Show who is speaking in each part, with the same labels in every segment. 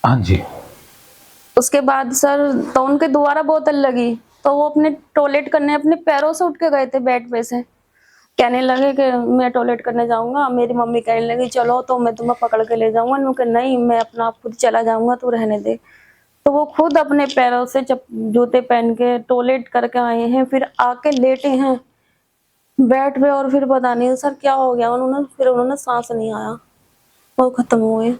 Speaker 1: हाँ जी।
Speaker 2: उसके बाद सर तो उनके दोबारा बोतल लगी, तो वो अपने टॉयलेट करने अपने पैरों से उठ के गए थे बेड पे से। कहने लगे कि मैं टॉयलेट करने जाऊँगा, मेरी मम्मी कहने लगी चलो तो मैं तुम्हें पकड़ के ले जाऊँगा, मैंने कहा नहीं मैं अपना आप खुद चला जाऊँगा, तू रहने दे। तो वो खुद अपने पैरों से जूते पहन के टॉयलेट करके आए हैं, फिर आके लेटे हैं बेड पे और फिर पता नहीं सर क्या हो गया उन्होंने साँस नहीं आया, वो खत्म हो गए।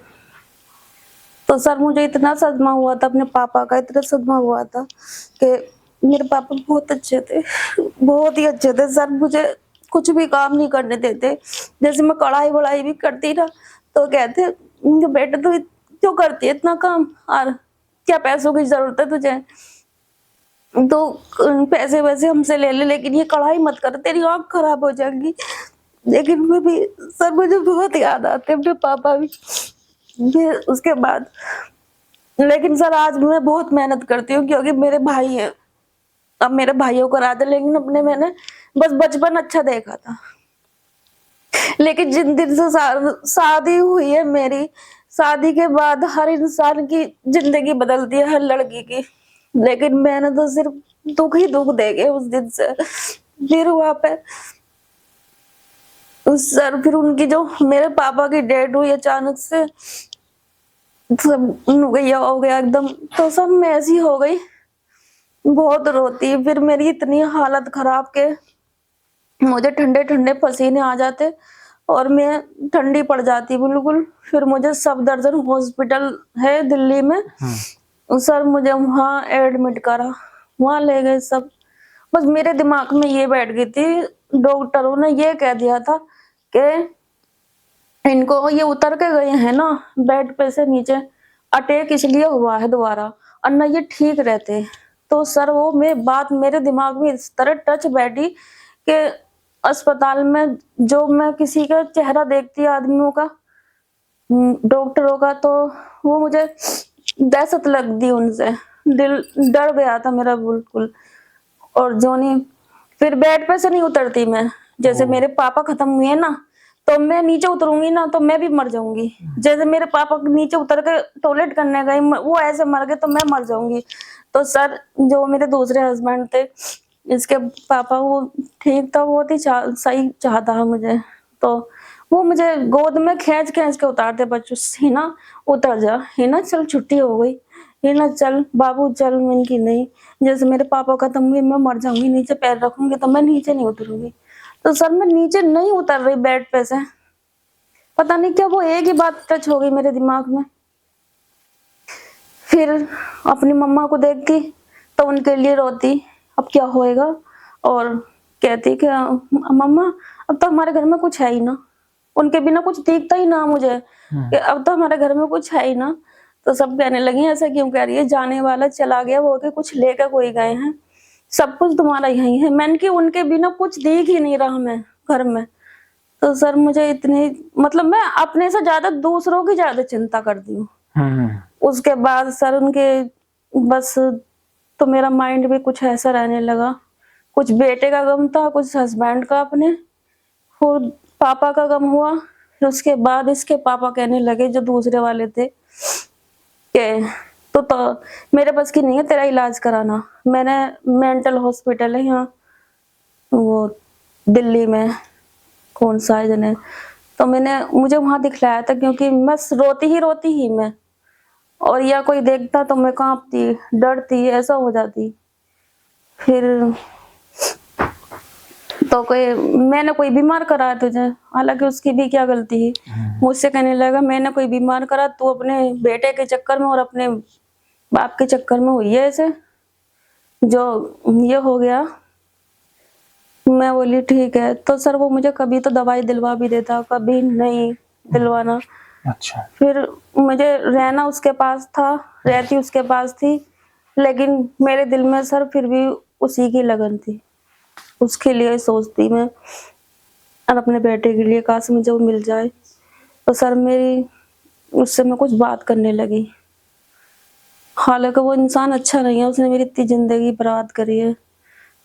Speaker 2: तो सर मुझे इतना सदमा हुआ था अपने पापा का, इतना सदमा हुआ था कि मेरे पापा बहुत अच्छे थे, बहुत ही अच्छे थे सर, मुझे कुछ भी काम नहीं करने देते। जैसे मैं कढ़ाई-वढ़ाई भी करती ना, तो कहते बेटा तू क्यों करती है इतना काम और क्या पैसों की ज़रूरत है तुझे? तो पैसे-वैसे हमसे ले ले लेकिन ये कढ़ाई मत कर, तेरी आँख खराब हो जाएगी। लेकिन फिर भी सर मुझे बहुत याद आते हैं अपने पापा भी। फिर उसके बाद लेकिन सर आज मैं बहुत मेहनत करती हूँ क्योंकि मेरे भाई हैं। अब मेरे भाइयों को रात है लेकिन अपने मैंने बस बचपन अच्छा देखा था। लेकिन जिन दिन से शादी हुई है मेरी, शादी के बाद हर इंसान की ज़िंदगी बदलती है, हर लड़की की। लेकिन मैंने तो सिर्फ दुःख ही दुःख देखे उस दिन से। फिर वहाँ पे उस सर फिर उनकी जो मेरे पापा की डेथ हुई अचानक से, सब भैया हो गया एकदम, तो सब मैं ऐसी हो गई, बहुत रोती। फिर मेरी इतनी हालत खराब के मुझे ठंडे-ठंडे पसीने आ जाते और मैं ठंडी पड़ जाती बिल्कुल। फिर मुझे सफदरजंग हॉस्पिटल है दिल्ली में, सर मुझे वहाँ एडमिट करा, वहाँ ले गए सब। बस मेरे दिमाग में ये बैठ गई थी, डॉक्टरों ने ये कह दिया था कि इनको ये उतर के गए हैं ना बेड पे से नीचे, अटैक इसलिए हुआ है दोबारा और ना ये ठीक रहते। तो सर वो मैं बात मेरे दिमाग में इस तरह टच बैठी कि अस्पताल में जो मैं किसी का चेहरा देखती आदमियों का, डॉक्टरों का, तो वो मुझे दहशत लगती उनसे, दिल डर गया था मेरा बिल्कुल। और जो नहीं फिर बेड पे से नहीं उतरती मैं, जैसे मेरे पापा खत्म हुए हैं ना, तो मैं नीचे उतरूंगी ना तो मैं भी मर जाऊंगी। जैसे मेरे पापा नीचे उतर के टॉयलेट करने गए, वो ऐसे मर गए तो मैं मर जाऊंगी। तो सर जो मेरे दूसरे हस्बैंड थे, इसके पापा, वो ठीक था, बहुत ही सही चाहता है मुझे। तो वो मुझे गोद में खींच खींच के उतारते, बच्चों हिना उतर जा, हिना चल छुट्टी हो गई, हिना चल बाबू चल। मैंने की नहीं, जैसे मेरे पापा खत्म हुए मैं मर जाऊंगी, नीचे पैर रखूंगी तो मैं नीचे नहीं उतरूंगी। तो सर मैं नीचे नहीं उतर रही बेड पे से, पता नहीं क्या वो एक ही बात टच हो गई मेरे दिमाग में। फिर अपनी मम्मा को देखती तो उनके लिए रोती, अब क्या होएगा, और कहती कि मम्मा अब तो हमारे घर में कुछ है ही ना, उनके बिना कुछ दिखता ही ना मुझे कि अब तो हमारे घर में कुछ है ही ना। तो सब कहने लगी ऐसा क्यों कह रही है, जाने वाला चला गया, वो के कुछ लेकर कोई गए हैं, सब कुछ तुम्हारा यही है। मैंने कि उनके बिना कुछ दिख ही नहीं रहा मैं घर में। तो सर मुझे इतनी, मतलब मैं अपने से ज्यादा दूसरों की ज्यादा चिंता करती हूँ। उसके बाद सर उनके बस, तो मेरा माइंड भी कुछ ऐसा रहने लगा, कुछ बेटे का गम था, कुछ हस्बैंड का अपने, और पापा का गम हुआ। फिर उसके बाद इसके पापा कहने लगे जो दूसरे वाले थे कि तो मेरे बस की नहीं है तेरा इलाज कराना। मैंने मेंटल हॉस्पिटल है यहाँ वो दिल्ली में, कौन सा है जने, तो मुझे वहां दिखलाया था क्योंकि मैं रोती ही मैं, और या कोई देखता तो मैं कांपती डरती ऐसा हो जाती। फिर तो मैंने कोई बीमार करा तुझे, हालांकि उसकी भी क्या गलती है। मुझसे कहने लगा मैंने कोई बीमार करा, तू अपने बेटे के चक्कर में और अपने बाप के चक्कर में हुई है ऐसे, जो ये हो गया। मैं बोली ठीक है। तो सर वो मुझे कभी तो दवाई दिलवा भी देता, कभी नहीं दिलवाना।
Speaker 1: अच्छा।
Speaker 2: फिर मुझे रहना उसके पास था, रहती उसके पास थी, लेकिन मेरे दिल में सर फिर भी उसी की लगन थी, उसके लिए सोचती मैं और अपने बेटे के लिए, काश मुझे वो मिल जाए। तो सर मेरी उससे मैं कुछ बात करने लगी, हालांकि वो इंसान अच्छा नहीं है, उसने मेरी इतनी जिंदगी बर्बाद करी है।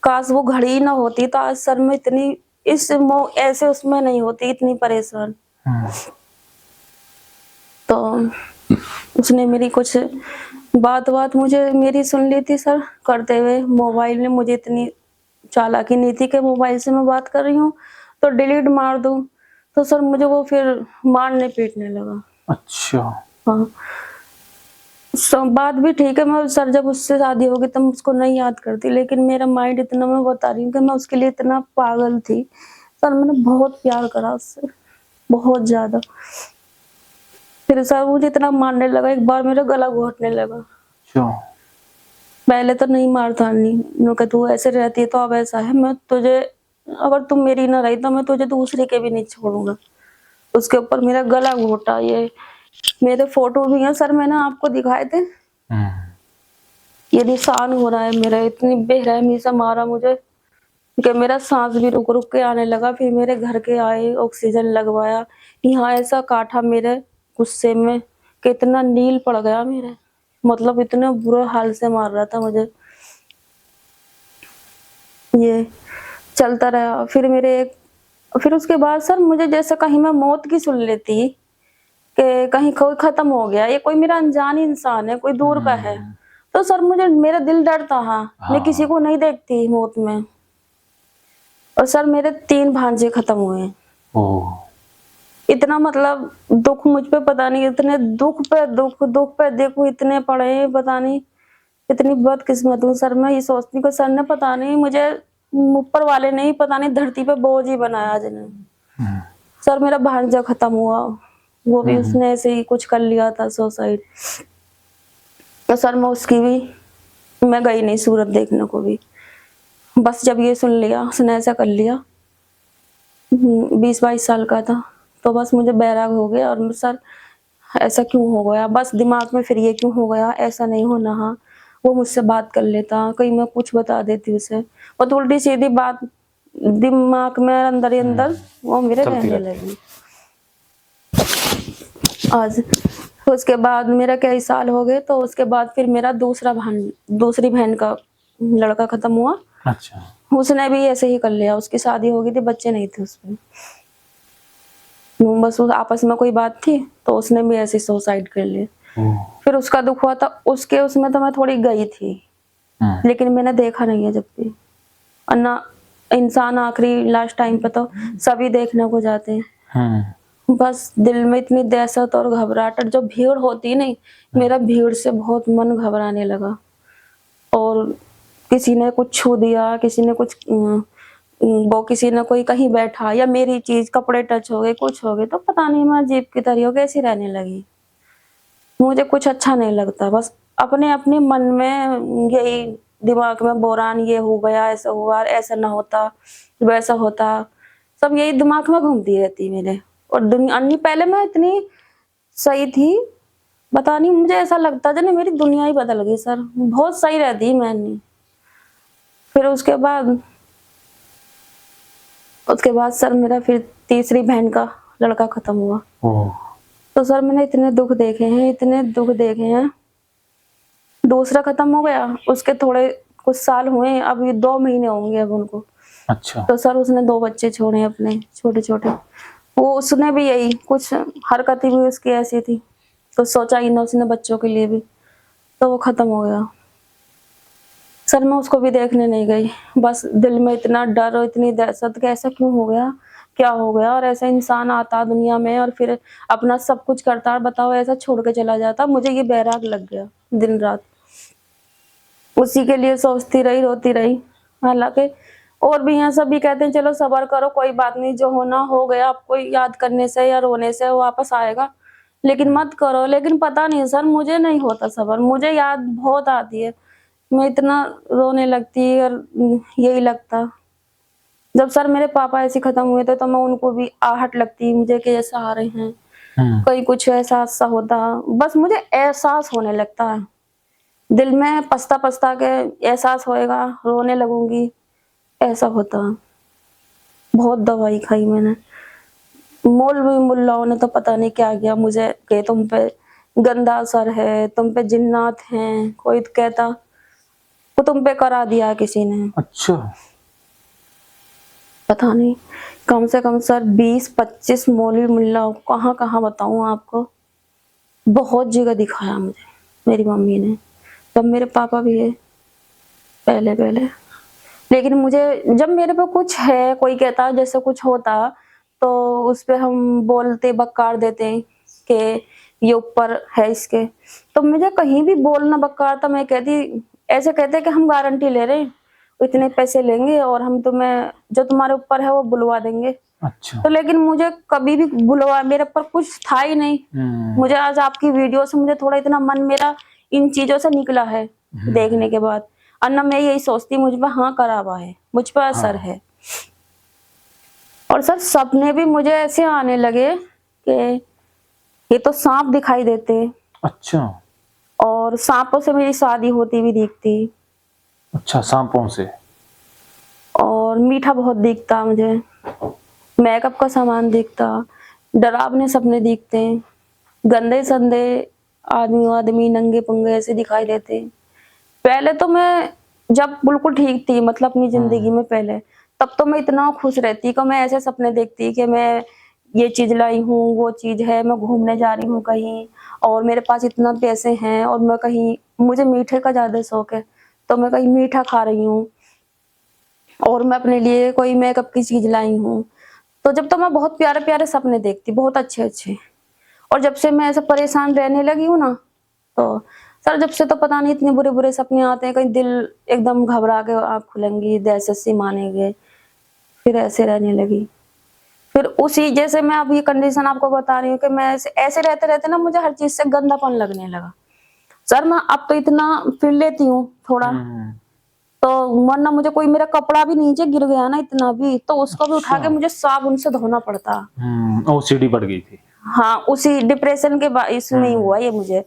Speaker 2: काश वो घड़ी ना होती तो आज सर मैं इतनी ऐसे उसमें नहीं होती, इतनी परेशान। तो उसने मेरी कुछ बात मुझे मेरी सुन ली थी सर करते हुए। मोबाइल में मुझे इतनी चालाकी नहीं थी कि मोबाइल से मैं बात कर रही हूँ तो डिलीट मार दूँ। तो सर मुझे वो फिर मारने पीटने लगा।
Speaker 1: अच्छा।
Speaker 2: हाँ, बात भी ठीक है। मैं सर जब उससे शादी होगी तब उसको नहीं याद करती, लेकिन मेरा माइंड इतना, मैं बता रही हूँ कि मैं उसके लिए इतना पागल थी। सर मैंने बहुत प्यार करा उससे, बहुत ज्यादा। फिर सर मुझे इतना मारने लगा, एक बार मेरा गला घोटने लगा।
Speaker 1: अच्छा।
Speaker 2: पहले तो नहीं मारता, नहीं कि तू ऐसे रहती है तो अब ऐसा है, मैं तुझे, अगर तुम मेरी ना रही तो मैं तुझे दूसरे के भी नहीं छोड़ूंगा। उसके ऊपर मेरा गला घोटा। ये मेरे फोटो भी हैं सर, मैंने आपको दिखाए थे। ये निशान हो रहा है मेरा, इतनी बेरहमी से मारा मुझे कि मेरा सांस भी रुक रुक के आने लगा। फिर मेरे घर के आए, ऑक्सीजन लगवाया। यहाँ ऐसा काटा मेरे गुस्से में कि इतना नील पड़ गया मेरे, मतलब इतने बुरे हाल से मार रहा था मुझे। ये चलता रहा। फिर उसके बाद सर मुझे जैसे कहीं मैं मौत की सुन लेती कि कहीं कोई खत्म हो गया, ये कोई मेरा अनजान इंसान है, कोई दूर का है, तो सर मुझे, मेरा दिल डरता। हाँ, मैं किसी को नहीं देखती मौत में। और सर मेरे 3 भांजे खत्म हुए हैं। इतना मतलब दुख मुझ पे, पता नहीं, इतने दुख पे दुख, दुख पे देखो इतने पड़े हैं, पता नहीं इतनी बदकिस्मत हूँ सर। मैं ये सोचती हूँ कि सर ने पता नहीं मुझे, ऊपर वाले ने ही पता नहीं धरती पे बोझ ही बनाया जिन्हें। सर मेरा भांजा खत्म हुआ, वो भी उसने ऐसे ही कुछ कर लिया था, सुसाइड। तो सर मैं गई नहीं सूरत देखने को भी। बस जब ये सुन लिया उसने ऐसा कर लिया, 20-22 साल का था, तो बस मुझे बैराग हो गया। और सर ऐसा क्यों हो गया, बस दिमाग में फिर ये क्यों हो गया, ऐसा नहीं होना। हाँ, वो मुझसे बात कर लेता, कहीं मैं कुछ बता देती उसे, और तो उल्टी सीधी बात दिमाग में अंदर ही अंदर वो मेरे रहने लगी। आज उसके बाद मेरा कई साल हो गए, तो उसके बाद फिर मेरा दूसरी बहन का लड़का खत्म हुआ।
Speaker 1: अच्छा।
Speaker 2: उसने भी ऐसे ही कर लिया, उसकी शादी हो गई थी, बच्चे नहीं थे उसमें। बस उस आपस में कोई बात थी तो उसने भी ऐसे सुसाइड कर लिया। फिर उसका दुख हुआ था, उसमें तो मैं थोड़ी गई थी, लेकिन मैंने देखा नहीं है जब भी। और ना, इंसान आखिरी लास्ट टाइम पे तो सभी देखने को जाते हैं। बस दिल में इतनी दहशत और घबराहट, जो भीड़ होती नहीं, मेरा भीड़ से बहुत मन घबराने लगा। और किसी ने कुछ छू दिया, किसी ने कुछ वो किसी ने कोई कहीं बैठा, या मेरी चीज कपड़े टच हो गए, कुछ हो गए, तो पता नहीं मैं अजीब की तरह कैसी रहने लगी। मुझे कुछ अच्छा नहीं लगता, बस अपने अपने मन में यही दिमाग में बोरान, ये हो गया, ऐसा हुआ, ऐसा ना होता, वैसा होता, सब यही दिमाग में घूमती रहती मेरे। और दुनिया अन्य, पहले मैं इतनी सही थी, पता नहीं, मुझे ऐसा लगता जैसे मेरी दुनिया ही बदल गई सर, बहुत सही रहती मैंने। फिर उसके बाद सर मेरा फिर तीसरी बहन का लड़का खत्म हुआ। तो सर मैंने इतने दुख देखे हैं, इतने दुख देखे हैं। दूसरा खत्म हो गया, उसके थोड़े कुछ साल हुए, अब ये 2 महीने होंगे अब उनको।
Speaker 1: अच्छा।
Speaker 2: तो सर उसने 2 बच्चे छोड़े अपने, छोटे छोटे। वो उसने भी यही कुछ हरकतें भी उसकी ऐसी थी, तो सोचा ही ना उसने बच्चों के लिए भी, तो वो खत्म हो गया। सर मैं उसको भी देखने नहीं गई, बस दिल में इतना डर और इतनी दहशत कि ऐसा क्यों हो गया, क्या हो गया। और ऐसा इंसान आता दुनिया में और फिर अपना सब कुछ करता, और बताओ ऐसा छोड़ के चला जाता। मुझे ये बैराग लग गया, दिन रात उसी के लिए सोचती रही, रोती रही। हालांकि और भी यहाँ सभी कहते हैं चलो सब्र करो, कोई बात नहीं, जो होना हो गया, आपको याद करने से या रोने से वो वापस आएगा, लेकिन मत करो। लेकिन पता नहीं सर, मुझे नहीं होता सब्र, मुझे याद बहुत आती है, मैं इतना रोने लगती। और यही लगता, जब सर मेरे पापा ऐसे खत्म हुए थे तो मैं उनको भी आहट लगती मुझे कि ऐसा आ रहे हैं, कोई कुछ ऐसा हादसा होता, बस मुझे एहसास होने लगता है दिल में, पछता पछता के एहसास होएगा, रोने लगूंगी, ऐसा होता। बहुत दवाई खाई मैंने, मौलवी मुल्लाओं ने तो पता नहीं क्या किया मुझे, कि तुम पे गंदा असर है, तुम पे जिन्नात हैं, कोई तो कहता वो तुम पे करा दिया किसी ने।
Speaker 1: अच्छा।
Speaker 2: पता नहीं, कम से कम सर 20-25 मौलवी मुल्ला, कहाँ कहाँ बताऊं आपको। बहुत जगह दिखाया मुझे मेरी मम्मी ने, तब मेरे पापा भी है पहले पहले। लेकिन मुझे जब मेरे पे कुछ है, कोई कहता है जैसे कुछ होता, तो उस पे हम बोलते बक्कार देते हैं कि ये ऊपर है इसके। तो मुझे कहीं भी बोलना बक्कारता, मैं कहती, ऐसे कहते कि हम गारंटी ले रहे हैं, इतने पैसे लेंगे और हम तुम्हें जो तुम्हारे ऊपर है वो बुलवा देंगे।
Speaker 1: अच्छा।
Speaker 2: तो लेकिन मुझे कभी भी बुलवा, मेरे ऊपर कुछ था ही नहीं। मुझे आज आपकी वीडियो से मुझे थोड़ा इतना मन मेरा इन चीजों से निकला है देखने के बाद। और ना मैं यही सोचती मुझ पर हाँ करा हुआ है, मुझ पर असर
Speaker 1: हाँ।
Speaker 2: है। और सर सपने भी मुझे ऐसे आने लगे कि ये तो सांप दिखाई देते,
Speaker 1: अच्छा।
Speaker 2: और सांपों से मेरी शादी होती भी दिखती,
Speaker 1: अच्छा, सांपों से।
Speaker 2: और मीठा बहुत दिखता मुझे, मेकअप का सामान दिखता, डरावने सपने दिखते, गंदे संदे आदमी आदमी नंगे पुंगे ऐसे दिखाई देते। पहले तो मैं जब बिल्कुल ठीक थी, मतलब अपनी जिंदगी में पहले, तब तो मैं इतना खुश रहती कि मैं ऐसे सपने देखती कि मैं ये चीज लाई हूँ, वो चीज है, मैं घूमने जा रही हूँ कहीं, और मेरे पास इतना पैसे हैं, और मैं कहीं, मुझे मीठे का ज्यादा शौक है, तो मैं कहीं मीठा खा रही हूँ, और मैं अपने लिए कोई मेकअप की चीज लाई हूँ। तो जब तो मैं बहुत प्यारे प्यारे सपने देखती, बहुत अच्छे अच्छे। और जब से मैं ऐसे परेशान रहने लगी हूँ ना, तो सर जब से तो पता नहीं इतने बुरे बुरे सपने आते हैं, कहीं दिल एकदम घबरा के आँख खुलेंगी, दहशत सी मानेंगे, फिर ऐसे रहने लगी। फिर उसी जैसे मैं अब ये कंडीशन आपको बता रही हूँ कि मैं ऐसे रहते रहते ना मुझे हर चीज से गंदापन लगने लगा। सर मैं अब तो इतना फिर लेती हूँ थोड़ा, तो वरना मुझे कोई मेरा कपड़ा भी नीचे गिर गया ना इतना भी, तो उसको भी उठा
Speaker 1: अच्छा।
Speaker 2: के मुझे साबुन से धोना पड़ता।
Speaker 1: ओसीडी बढ़ गई थी।
Speaker 2: हाँ, उसी डिप्रेशन के इसमें ही हुआ ये मुझे।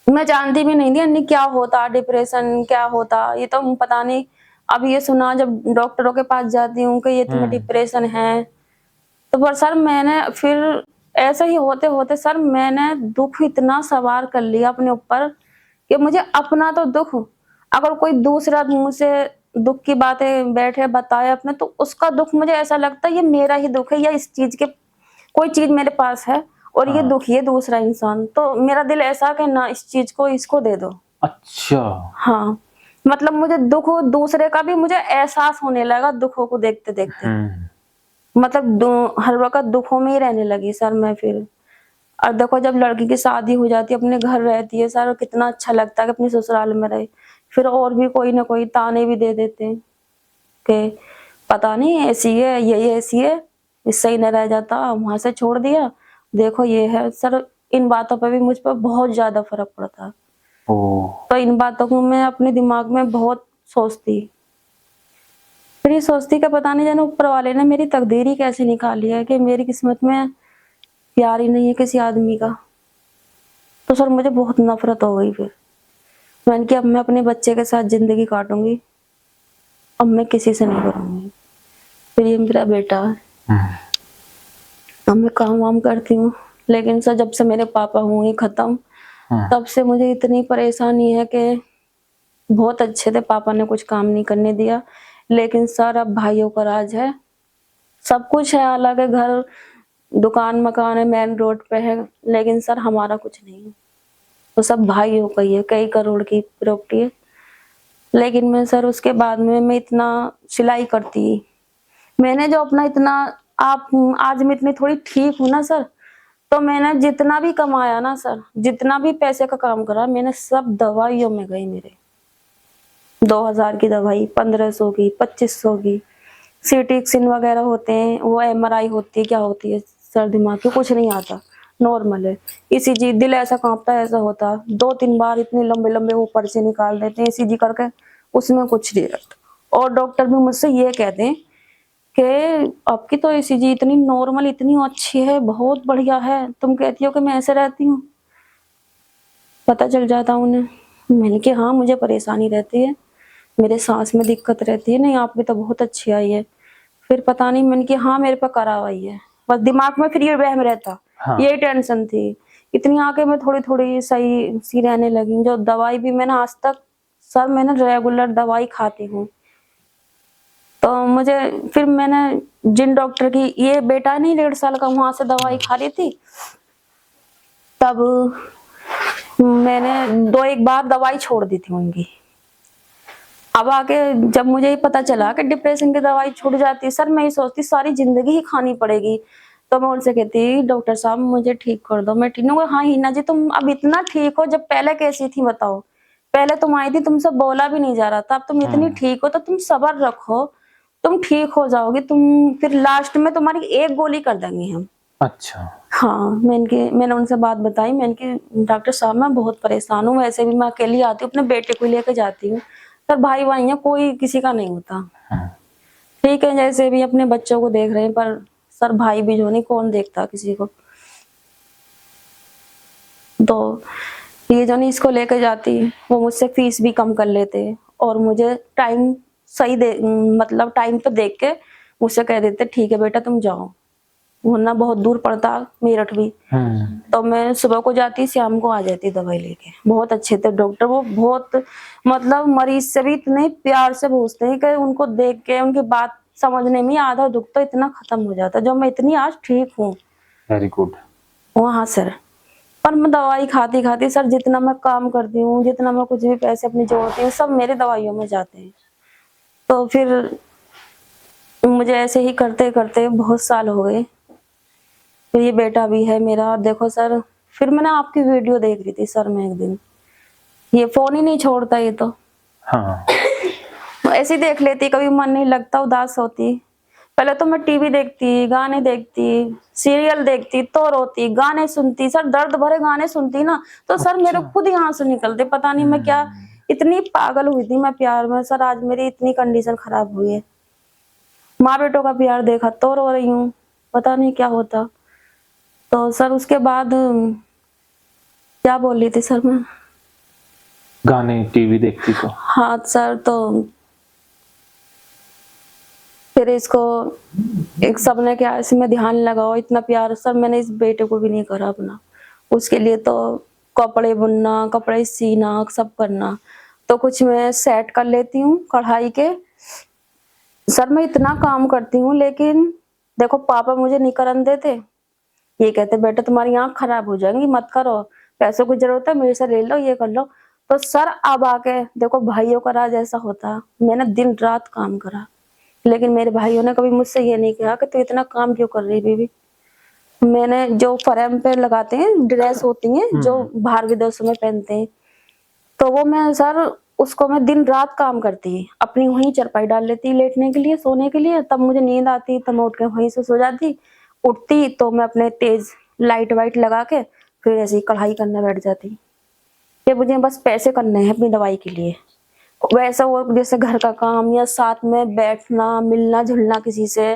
Speaker 2: मैं जानती भी नहीं थी अन्नी क्या होता, डिप्रेशन क्या होता, ये तो पता नहीं। अब ये सुना जब डॉक्टरों के पास जाती हूँ कि ये तुम्हें डिप्रेशन है, तो पर सर मैंने फिर ऐसा ही होते होते सर मैंने दुख इतना सवार कर लिया अपने ऊपर कि मुझे अपना तो दुख, अगर कोई दूसरा मुझसे दुख की बातें बैठे बताए अपने, तो उसका दुख मुझे ऐसा लगता है ये मेरा ही दुख है, या इस चीज के कोई चीज मेरे पास है और ये
Speaker 1: हाँ।
Speaker 2: दुखी है दूसरा इंसान, तो मेरा दिल ऐसा कि ना इस चीज को इसको दे दो।
Speaker 1: अच्छा।
Speaker 2: हाँ, मतलब मुझे दुख दूसरे का भी मुझे एहसास होने लगा दुखों को देखते देखते। मतलब हर वक्त दुखों में ही रहने लगी सर मैं फिर। और देखो जब लड़की की शादी हो जाती है, अपने घर रहती है सर, कितना अच्छा लगता है कि अपने ससुराल में रहे। फिर और भी कोई ना कोई ताने भी दे देते हैं कि पता नहीं ऐसी है, यही ऐसी है, इससे ही न रह जाता, वहां से छोड़ दिया, देखो ये है सर। इन बातों पर भी मुझ पर बहुत ज्यादा फर्क पड़ता। तो इन बातों को मैं अपने दिमाग में बहुत सोचती, फिर ये सोचती कि पता नहीं जाने ऊपर वाले ने मेरी तकदीर ही कैसे निकाली है कि मेरी किस्मत में प्यार ही नहीं है किसी आदमी का। तो सर मुझे बहुत नफरत हो गई फिर। मैंने कि अब मैं अपने बच्चे के साथ जिंदगी काटूंगी, अब मैं किसी से नहीं करूंगी। फिर ये मेरा बेटा है, अब मैं काम वाम करती हूँ, लेकिन सर जब से मेरे पापा हुए खत्म, तब से मुझे इतनी परेशानी है कि बहुत अच्छे थे, पापा ने कुछ काम नहीं करने दिया, लेकिन सर अब भाइयों का राज है, सब कुछ है, अलग है, घर दुकान मकान है, मेन रोड पे है, लेकिन सर हमारा कुछ नहीं है, तो सब भाइयों का ही है, कई करोड़ की प्रॉपर्टी है। लेकिन मैं सर उसके बाद में मैं इतना सिलाई करती, मैंने जो अपना इतना, आप आज मैं इतनी थोड़ी ठीक हूँ ना सर, तो मैंने जितना भी कमाया ना सर, जितना भी पैसे का काम करा, मैंने सब दवाइयों में गई मेरे। 2000 की दवाई, 1500 की, 2500 की, सीटी स्कैन वगैरह होते हैं, वो एमआरआई होती है, क्या होती है सर दिमाग की कुछ नहीं आता, नॉर्मल है। ईसीजी, दिल ऐसा कांपता है, ऐसा होता, 2-3 बार इतने लंबे लंबे वो पर्चे निकाल देते हैं ईसीजी करके, उसमें कुछ नहीं रहता। और डॉक्टर भी मुझसे ये कहते हैं कि आपकी तो ईसीजी इतनी नॉर्मल, इतनी अच्छी है, बहुत बढ़िया है, तुम कहती हो कि मैं ऐसे रहती हूँ। पता चल जाता उन्हें। मैंने कि हाँ मुझे परेशानी रहती है, मेरे सांस में दिक्कत रहती है, नहीं आपकी तो बहुत अच्छी आई है। फिर पता नहीं, मैंने कि हाँ मेरे पे करा हुआ ही है, बस दिमाग में फिर ये वहम रहता। यही टेंशन थी, इतनी आके मैं थोड़ी थोड़ी सही सी रहने लगी। जो दवाई भी मैंने आज तक सर मैंने रेगुलर दवाई खाती हूँ, तो मुझे फिर मैंने जिन डॉक्टर की, ये बेटा नहीं 1.5 साल का, वहां से दवाई खा रही थी, तब मैंने दो एक बार दवाई छोड़ दी थी उनकी। अब आके जब मुझे ये पता चला कि डिप्रेशन की दवाई छूट जाती है, सर मैं ये सोचती सारी जिंदगी ही खानी पड़ेगी। तो मैं उनसे कहती डॉक्टर साहब मुझे ठीक कर दो, मैं ठीक हूँ। हाँ हिना जी तुम अब इतना ठीक हो, जब पहले कैसी थी बताओ? पहले तुम आई थी तुमसे बोला भी नहीं जा रहा था, अब तुम इतनी ठीक हो तो तुम सब्र रखो, तुम ठीक हो जाओगी। तुम फिर लास्ट में तुम्हारी एक गोली कर देंगे हम।
Speaker 1: अच्छा।
Speaker 2: हाँ मैंने उनसे बात बताई। मैंने कि डॉक्टर साहब मैं बहुत परेशान हूँ, वैसे भी मैं अकेली आती हूँ, अपने बेटे को लेकर जाती हूँ, सर भाई भाई है कोई किसी का नहीं होता। ठीक है जैसे भी अपने बच्चों को देख रहे हैं, पर सर भाई भी जो नहीं कौन देखता किसी को। तो ये जो नहीं इसको लेकर जाती, वो मुझसे फीस भी कम कर लेते और मुझे टाइम सही दे, मतलब टाइम पे देख के मुझसे कह देते ठीक है बेटा तुम जाओ, वरना बहुत दूर पड़ता मेरठ भी। तो मैं सुबह को जाती शाम को आ जाती दवाई लेके। बहुत अच्छे थे डॉक्टर, वो बहुत मतलब मरीज से भी इतने प्यार से पूछते हैं कि उनको देख के उनकी बात समझने में आधा दुख तो इतना खत्म हो जाता, जो मैं इतनी आज ठीक हूँ।
Speaker 1: Very good.
Speaker 2: वहाँ सर पर मैं दवाई खाती खाती सर जितना मैं काम करती हूँ, जितना मैं कुछ भी पैसे अपने जोड़ती हूँ, सब मेरे दवाइयों में जाते हैं। तो फिर मुझे ऐसे ही करते करते बहुत साल हो गए। तो ये बेटा भी है मेरा, देखो सर। फिर मैंने आपकी वीडियो देख रही थी सर, मैं एक दिन, ये फोन ही नहीं छोड़ता ये तो।
Speaker 1: हाँ।
Speaker 2: ऐसे ही देख लेती, कभी मन नहीं लगता उदास होती। पहले तो मैं टीवी देखती, गाने देखती, सीरियल देखती तो रोती, गाने सुनती सर, दर्द भरे गाने सुनती ना तो सर मेरे
Speaker 1: अच्छा।
Speaker 2: खुद ही आंसू निकलते। पता नहीं मैं क्या इतनी पागल हुई थी मैं प्यार में सर, आज मेरी इतनी कंडीशन खराब हुई है। माँ बेटों का प्यार देखा तो रो रही हूँ, पता नहीं क्या होता। तो सर उसके बाद क्या बोल रही थी सर मैं?
Speaker 1: गाने टीवी देखती तो?
Speaker 2: हाँ सर, तो फिर इसको एक सबने क्या इसमें ध्यान लगाओ, इतना प्यार सर मैंने इस बेटे को भी नहीं करा अपना। उसके लिए तो कपड़े बुनना, कपड़े सीना, सब करना। तो कुछ मैं सेट कर लेती हूँ कढ़ाई के। सर मैं इतना काम करती हूँ, लेकिन देखो पापा मुझे नहीं करने देते। ये कहते बेटा तुम्हारी आंख खराब हो जाएंगी, मत करो, पैसों की जरूरत है मेरे से ले लो, ये कर लो। तो सर अब आके देखो भाइयों का राज ऐसा होता, मैंने दिन रात काम करा, लेकिन मेरे भाइयों ने कभी मुझसे ये नहीं कहा कि तू इतना काम क्यों कर रही बीबी। मैंने जो फ्रेम पे लगाते हैं ड्रेस होती हैं जो बाहर विदेशों में पहनते हैं, तो वो मैं सर उसको मैं दिन रात काम करती, अपनी वहीं चरपाई डाल लेती लेटने के लिए, सोने के लिए। तब मुझे नींद आती, तब मैं उठ के वहीं से सो जाती। उठती तो मैं अपने तेज लाइट वाइट लगा के फिर ऐसे ही कढ़ाई करने बैठ जाती कि मुझे बस पैसे करने हैं अपनी दवाई के लिए। वैसा वो जैसे घर का काम या साथ में बैठना, मिलना जुलना, किसी से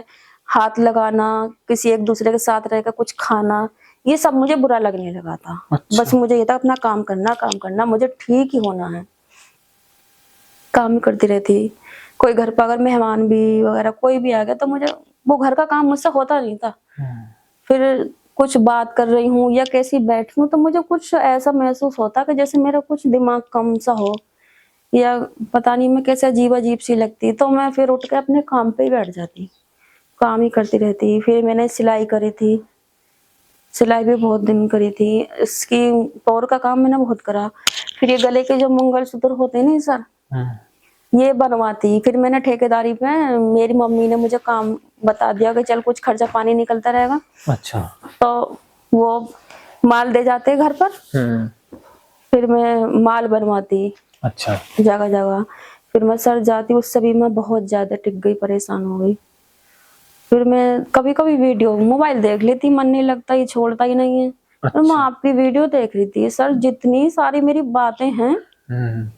Speaker 2: हाथ लगाना, किसी एक दूसरे के साथ रहकर कुछ खाना, ये सब मुझे बुरा लगने लगा था।
Speaker 1: अच्छा।
Speaker 2: बस मुझे ये था अपना काम करना, मुझे ठीक ही होना है। काम ही करती रहती। कोई घर पर अगर मेहमान भी वगैरह कोई भी आ गया तो मुझे वो घर का काम मुझसे होता नहीं था। फिर कुछ बात कर रही हूँ या कैसी बैठी हूँ तो मुझे कुछ ऐसा महसूस होता कि जैसे मेरा कुछ दिमाग कम सा हो, या पता नहीं मैं कैसे अजीब अजीब सी लगती। तो मैं फिर उठ के अपने काम पे ही बैठ जाती, काम ही करती रहती। फिर मैंने सिलाई करी थी, सिलाई भी बहुत दिन करी थी। इसकी तौर का काम मैंने बहुत करा। फिर ये गले के जो मंगलसूत्र होते हैं ना सर, ये बनवाती। फिर मैंने ठेकेदारी पे, मेरी मम्मी ने मुझे काम बता दिया कि चल कुछ खर्चा पानी निकलता रहेगा।
Speaker 1: अच्छा।
Speaker 2: तो वो माल दे जाते घर पर, फिर मैं माल बनवाती।
Speaker 1: अच्छा।
Speaker 2: जगह जगह फिर मैं सर जाती, उससे भी मैं बहुत ज्यादा टिक गई, परेशान हो गई। फिर मैं कभी कभी वीडियो मोबाइल देख लेती, मन नहीं लगता, ये छोड़ता ही नहीं है। तो मैं आपकी वीडियो देख रही थी सर, जितनी सारी मेरी बातें हैं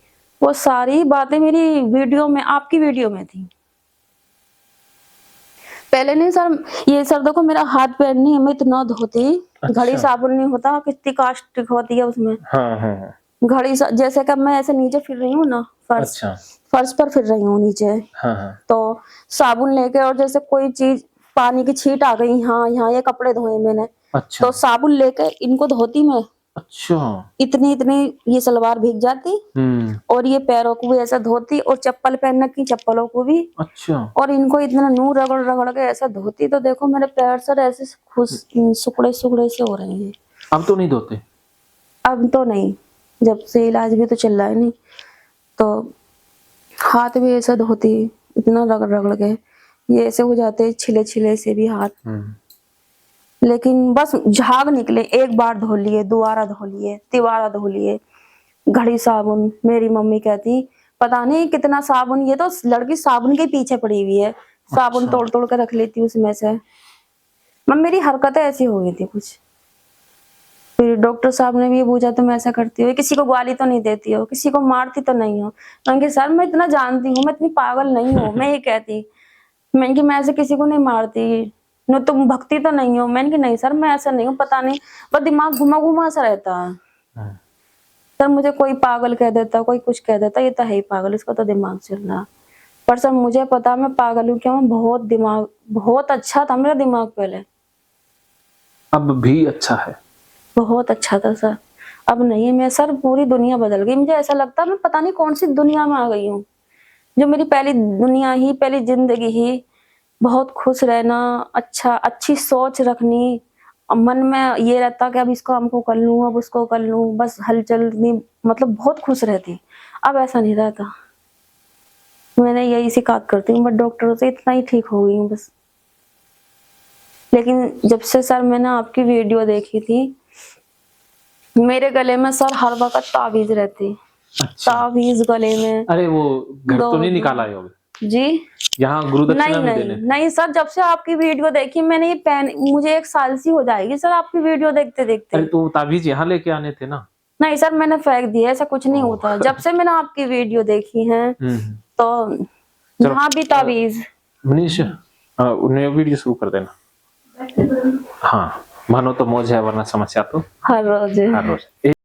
Speaker 2: वो सारी बातें मेरी वीडियो में, आपकी वीडियो में थी। पहले नहीं सर, ये सर देखो मेरा हाथ पैर नहीं है, मैं इतना धोती। घड़ी साबुन नहीं होता, कितनी कास्टिक होती है उसमें। घड़ी जैसे कि मैं ऐसे नीचे फिर रही हूँ ना, फर्श फर्श पर फिर रही हूँ नीचे, तो साबुन लेके, और जैसे कोई चीज पानी की छींट आ गई, हाँ यहाँ ये कपड़े धोए मैंने, तो साबुन लेके इनको धोती मैं। अच्छा। इतनी इतनी ये सलवार भीग जाती, और ये पैरों को भी ऐसा धोती, और चप्पल पहन रखी चप्पलों को भी। अच्छा। और इनको इतना नूर रगड़ रगड़ के ऐसा धोती, तो देखो मेरे पैर सर ऐसे सुकड़े सुकड़े से हो रहे हैं।
Speaker 1: अब तो नहीं धोते?
Speaker 2: अब तो नहीं, जब से इलाज भी तो चल रहा है नहीं, तो हाथ भी ऐसा होती, इतना रगड़ रगड़ के ये ऐसे हो जाते, छिले छिले से भी हाथ। लेकिन बस झाग निकले, एक बार धो लिए, दोबारा धो लिए, तिबारा धो लिए, घड़ी साबुन। मेरी मम्मी कहती पता नहीं कितना साबुन, ये तो लड़की साबुन के पीछे पड़ी हुई है, साबुन
Speaker 1: अच्छा।
Speaker 2: तोड़ तोड़ के रख लेती उसमें से। मम्मी मेरी हरकतें ऐसी हो गई थी कुछ। फिर डॉक्टर साहब ने भी पूछा तुम ऐसा करती हो, किसी को गाली तो नहीं देती हो, किसी को मारती तो नहीं हो? मैंने कहा सर मैं इतना जानती हूँ, मैं इतनी पागल नहीं हूँ। मैं ये कहती, मैंने कहा मैं ऐसे किसी को नहीं मारती, न तुम भक्ति तो नहीं हो? मैंने कहा नहीं सर मैं ऐसा नहीं हूँ, पता नहीं बस दिमाग घुमा घुमा सा रहता है। सर मुझे कोई पागल कह देता, कोई कुछ कह देता, ये तो है ही पागल, इसका तो दिमाग चल रहा। पर सर मुझे पता मैं पागल हूँ क्यों, बहुत दिमाग, बहुत अच्छा था मेरा दिमाग पहले।
Speaker 1: अब भी अच्छा है?
Speaker 2: बहुत अच्छा था सर, अब नहीं है। मैं सर पूरी दुनिया बदल गई, मुझे ऐसा लगता है मैं पता नहीं कौन सी दुनिया में आ गई हूँ। जो मेरी पहली दुनिया ही, पहली जिंदगी ही, बहुत खुश रहना, अच्छा अच्छी सोच रखनी, अब मन में ये रहता कि अब इसको हमको कर लूं, अब उसको कर लूं, बस हलचल नहीं, मतलब बहुत खुश रहती। अब ऐसा नहीं रहता। मैंने यही शिकायत करती हूँ, बट डॉक्टरों से इतना ही ठीक हो गई हूँ बस। लेकिन जब से सर मैंने आपकी वीडियो देखी थी, मेरे गले में सर हर वक्त ताबीज रहती।
Speaker 1: अच्छा।
Speaker 2: ताबीज गले में।
Speaker 1: अरे वो घर तो नहीं
Speaker 2: दो
Speaker 1: निकाला है होगा?
Speaker 2: जी
Speaker 1: यहाँ गुरु दक्षिणा
Speaker 2: नहीं
Speaker 1: में
Speaker 2: नहीं
Speaker 1: देने?
Speaker 2: नहीं सर, जब से आपकी वीडियो देखी मैंने ये पहन, मुझे 1 साल सी हो जाएगी सर आपकी वीडियो देखते देखते।
Speaker 1: अरे तो ताबीज यहाँ लेके आने थे ना?
Speaker 2: नहीं सर मैंने फेंक दिया, ऐसा कुछ नहीं होता। जब से मैंने आपकी वीडियो देखी है तो
Speaker 1: चलो
Speaker 2: यहाँ भी ताबीज।
Speaker 1: मनीष, उन्हें वीडियो शुरू कर देना। हाँ, मानो तो मौज है, वरना समस्या तो
Speaker 2: हर रोज
Speaker 1: हर रोज।